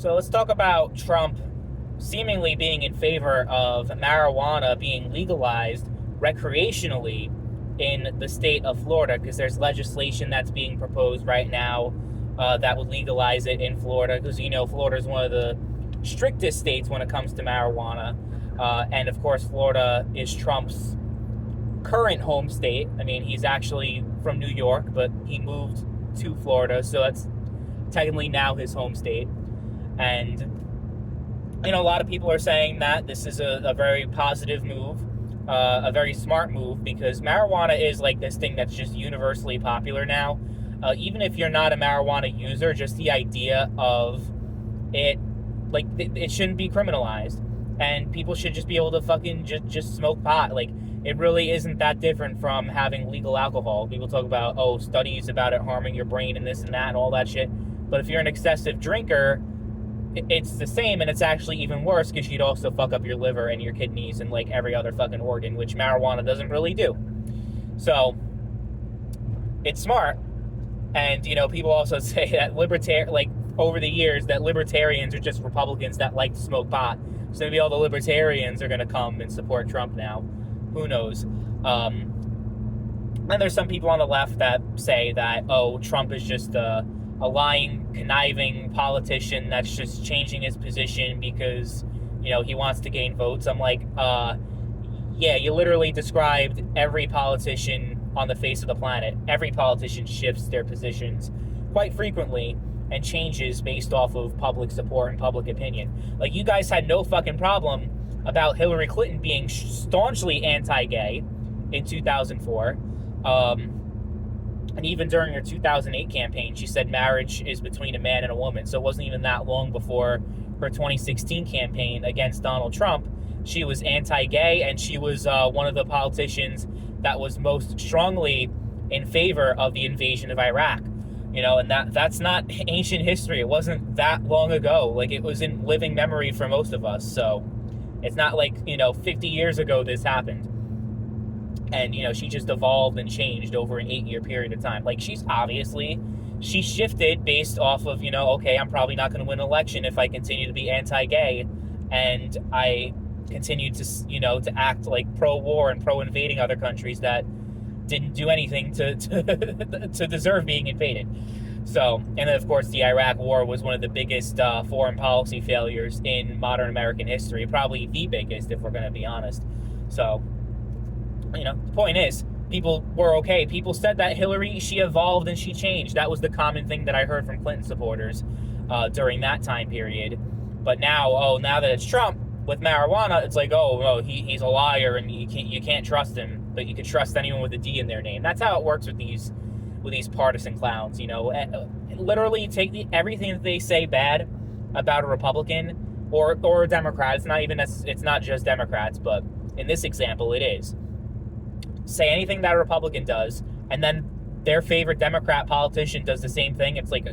So let's talk about Trump seemingly being in favor of marijuana being legalized recreationally in the state of Florida, because there's legislation that's being proposed right now that would legalize it in Florida, because Florida is one of the strictest states when it comes to marijuana. And of course, Florida is Trump's current home state. I mean, he's actually from New York, but he moved to Florida, so that's technically now his home state. And a lot of people are saying that this is a very positive move, a very smart move, because marijuana is like this thing that's just universally popular now. Even if you're not a marijuana user, just the idea of it, like, it shouldn't be criminalized, and people should just be able to fucking just smoke pot. Like, it really isn't that different from having legal alcohol. People talk about, studies about it harming your brain and this and that and all that shit. But if you're an excessive drinker, it's the same, and it's actually even worse, because you'd also fuck up your liver and your kidneys and like every other fucking organ, which marijuana doesn't really do. So it's smart. And people also say that over the years, that libertarians are just Republicans that like to smoke pot. So maybe all the libertarians are going to come and support Trump now. Who knows? And there's some people on the left that say that, Trump is just a lying, conniving politician that's just changing his position because, he wants to gain votes. I'm like, yeah, you literally described every politician on the face of the planet. Every politician shifts their positions quite frequently and changes based off of public support and public opinion. Like, you guys had no fucking problem about Hillary Clinton being staunchly anti-gay in 2004. And even during her 2008 campaign, she said marriage is between a man and a woman. So it wasn't even that long before her 2016 campaign against Donald Trump. She was anti-gay, and she was one of the politicians that was most strongly in favor of the invasion of Iraq. And that's not ancient history. It wasn't that long ago. Like, it was in living memory for most of us. So it's not like, 50 years ago this happened. And, she just evolved and changed over an 8-year period of time. Like, she shifted based off of, okay, I'm probably not going to win an election if I continue to be anti-gay. And I continue to, to act like pro-war and pro-invading other countries that didn't do anything to deserve being invaded. So, and then, of course, the Iraq War was one of the biggest foreign policy failures in modern American history. Probably the biggest, if we're going to be honest. So, the point is, people were okay. People said that Hillary, she evolved and she changed. That was the common thing that I heard from Clinton supporters during that time period. But now, now that it's Trump with marijuana, it's like, he's a liar and you can't trust him, but you can trust anyone with a D in their name. That's how it works with these partisan clowns. Literally take everything that they say bad about a Republican or a Democrat. It's not just Democrats, but in this example, it is. Say anything that a Republican does, and then their favorite Democrat politician does the same thing. It's like,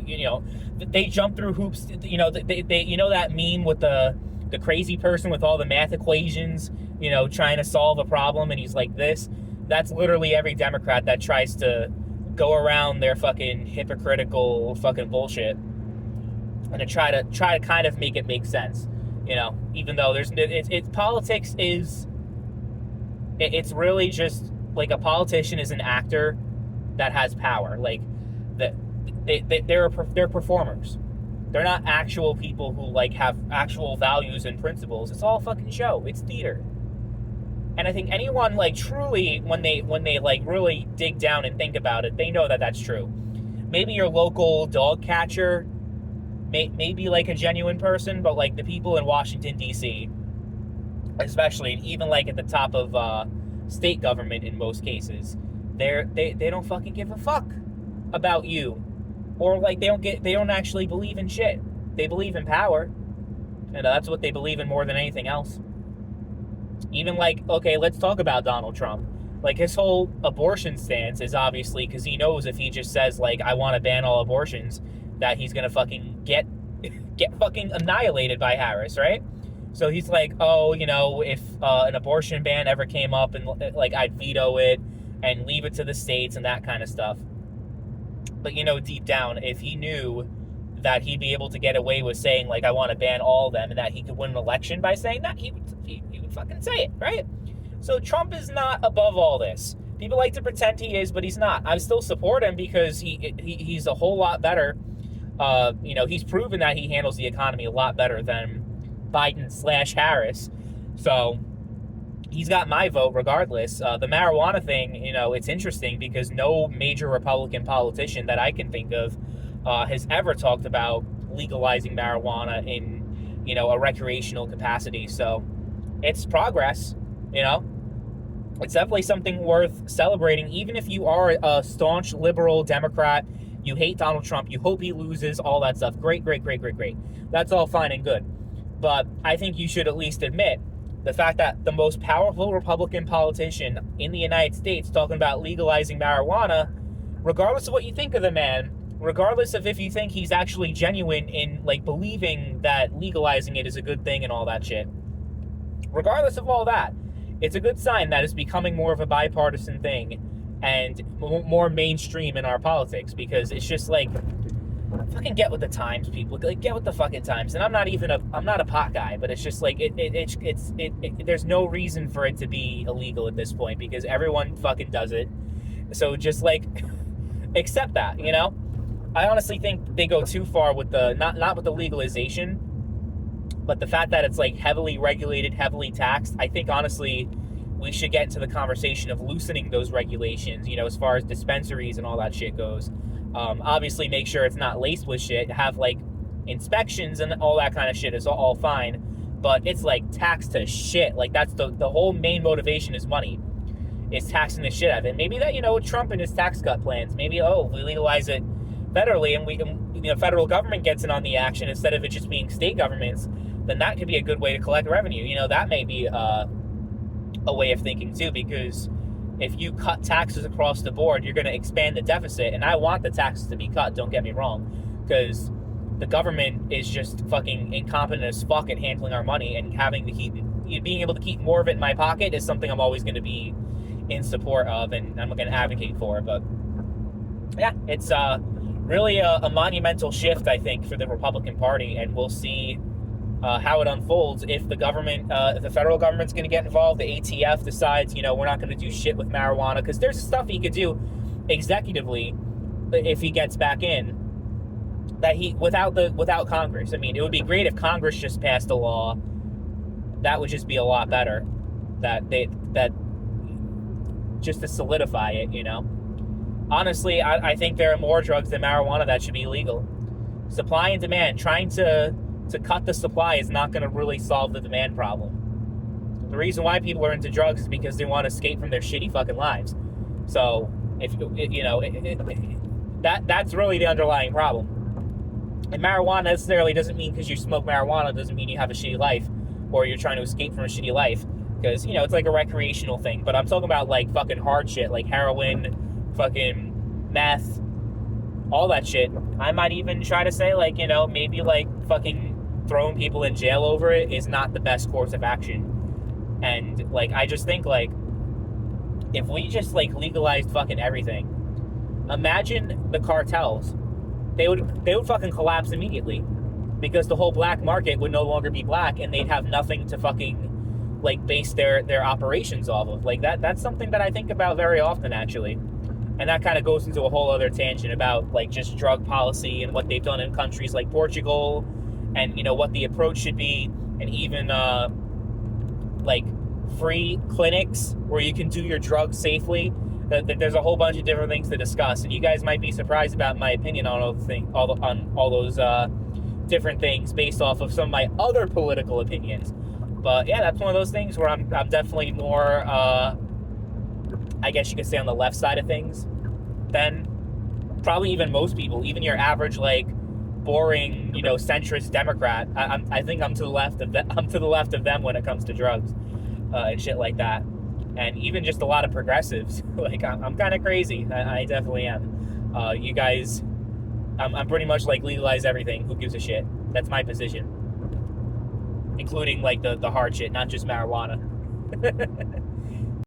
they jump through hoops. They that meme with the crazy person with all the math equations, trying to solve a problem, and he's like this. That's literally every Democrat that tries to go around their fucking hypocritical fucking bullshit and to try to kind of make it make sense. Even though politics is, it's really just like a politician is an actor that has power. Like, they're performers. They're not actual people who like have actual values and principles. It's all fucking show. It's theater. And I think anyone like truly, when they like really dig down and think about it, they know that that's true. Maybe your local dog catcher may be like a genuine person, but like the people in Washington D.C., especially, and even like at the top of state government in most cases, they don't fucking give a fuck about you, or like they don't actually believe in shit. They believe in power, and that's what they believe in more than anything else. Even like, okay, let's talk about Donald Trump. Like, his whole abortion stance is obviously because he knows if he just says like, I want to ban all abortions, that he's gonna fucking get fucking annihilated by Harris, right? So he's like, if an abortion ban ever came up, and like, I'd veto it and leave it to the states and that kind of stuff. But deep down, if he knew that he'd be able to get away with saying, like, I want to ban all of them, and that he could win an election by saying that, he would fucking say it, right? So Trump is not above all this. People like to pretend he is, but he's not. I still support him because he's a whole lot better. He's proven that he handles the economy a lot better than Biden/Harris. So he's got my vote regardless. The marijuana thing, it's interesting because no major Republican politician that I can think of has ever talked about legalizing marijuana in, a recreational capacity. So it's progress, It's definitely something worth celebrating, even if you are a staunch liberal Democrat, you hate Donald Trump, you hope he loses, all that stuff. Great, great, great, great, great. That's all fine and good. But I think you should at least admit the fact that the most powerful Republican politician in the United States talking about legalizing marijuana, regardless of what you think of the man, regardless of if you think he's actually genuine in, like, believing that legalizing it is a good thing and all that shit, regardless of all that, it's a good sign that it's becoming more of a bipartisan thing and more mainstream in our politics, because it's just like, fucking get with the times, people. Like, get with the fucking times. And I'm not a pot guy, but it's just like, there's no reason for it to be illegal at this point because everyone fucking does it. So just, like, accept that, I honestly think they go too far with the, not with the legalization, but the fact that it's, like, heavily regulated, heavily taxed. I think, honestly, we should get into the conversation of loosening those regulations, as far as dispensaries and all that shit goes. Obviously, make sure it's not laced with shit. Have, like, inspections and all that kind of shit is all fine. But it's, like, taxed to shit. Like, that's the whole main motivation is money. It's taxing the shit out of it. Maybe that, Trump and his tax cut plans. Maybe, we legalize it federally and federal government gets in on the action instead of it just being state governments. Then that could be a good way to collect revenue. That may be a way of thinking too, because if you cut taxes across the board, you're going to expand the deficit. And I want the taxes to be cut, don't get me wrong, because the government is just fucking incompetent as fuck at handling our money, and being able to keep more of it in my pocket is something I'm always going to be in support of and I'm going to advocate for. But yeah, it's really a monumental shift, I think, for the Republican Party, and we'll see how it unfolds if the government, if the federal government's going to get involved. The ATF decides, we're not going to do shit with marijuana, because there's stuff he could do executively if he gets back in that without Congress. I mean, it would be great if Congress just passed a law. That would just be a lot better. That just to solidify it, Honestly, I think there are more drugs than marijuana that should be illegal. Supply and demand. Trying to cut the supply is not going to really solve the demand problem. The reason why people are into drugs is because they want to escape from their shitty fucking lives. So, that's really the underlying problem. And marijuana necessarily doesn't mean because you smoke marijuana doesn't mean you have a shitty life or you're trying to escape from a shitty life. Because, it's like a recreational thing. But I'm talking about, like, fucking hard shit, like heroin, fucking meth, all that shit. I might even try to say, like, maybe, like, fucking throwing people in jail over it is not the best course of action. And, like, I just think, like, if we just, like, legalized fucking everything, imagine the cartels. They would fucking collapse immediately, because the whole black market would no longer be black, and they'd have nothing to fucking, like, base their operations off of. Like, that's something that I think about very often, actually. And that kind of goes into a whole other tangent about, like, just drug policy and what they've done in countries like Portugal, and, what the approach should be, and even, like, free clinics where you can do your drugs safely. There's a whole bunch of different things to discuss, and you guys might be surprised about my opinion on all those different things based off of some of my other political opinions. But yeah, that's one of those things where I'm definitely more, I guess you could say, on the left side of things than probably even most people, even your average, like, boring, centrist Democrat. I think I'm to the left of I'm to the left of them when it comes to drugs and shit like that. And even just a lot of progressives. Like, I'm kind of crazy. I definitely am. You guys, I'm pretty much like legalize everything. Who gives a shit? That's my position. Including, like, the hard shit, not just marijuana.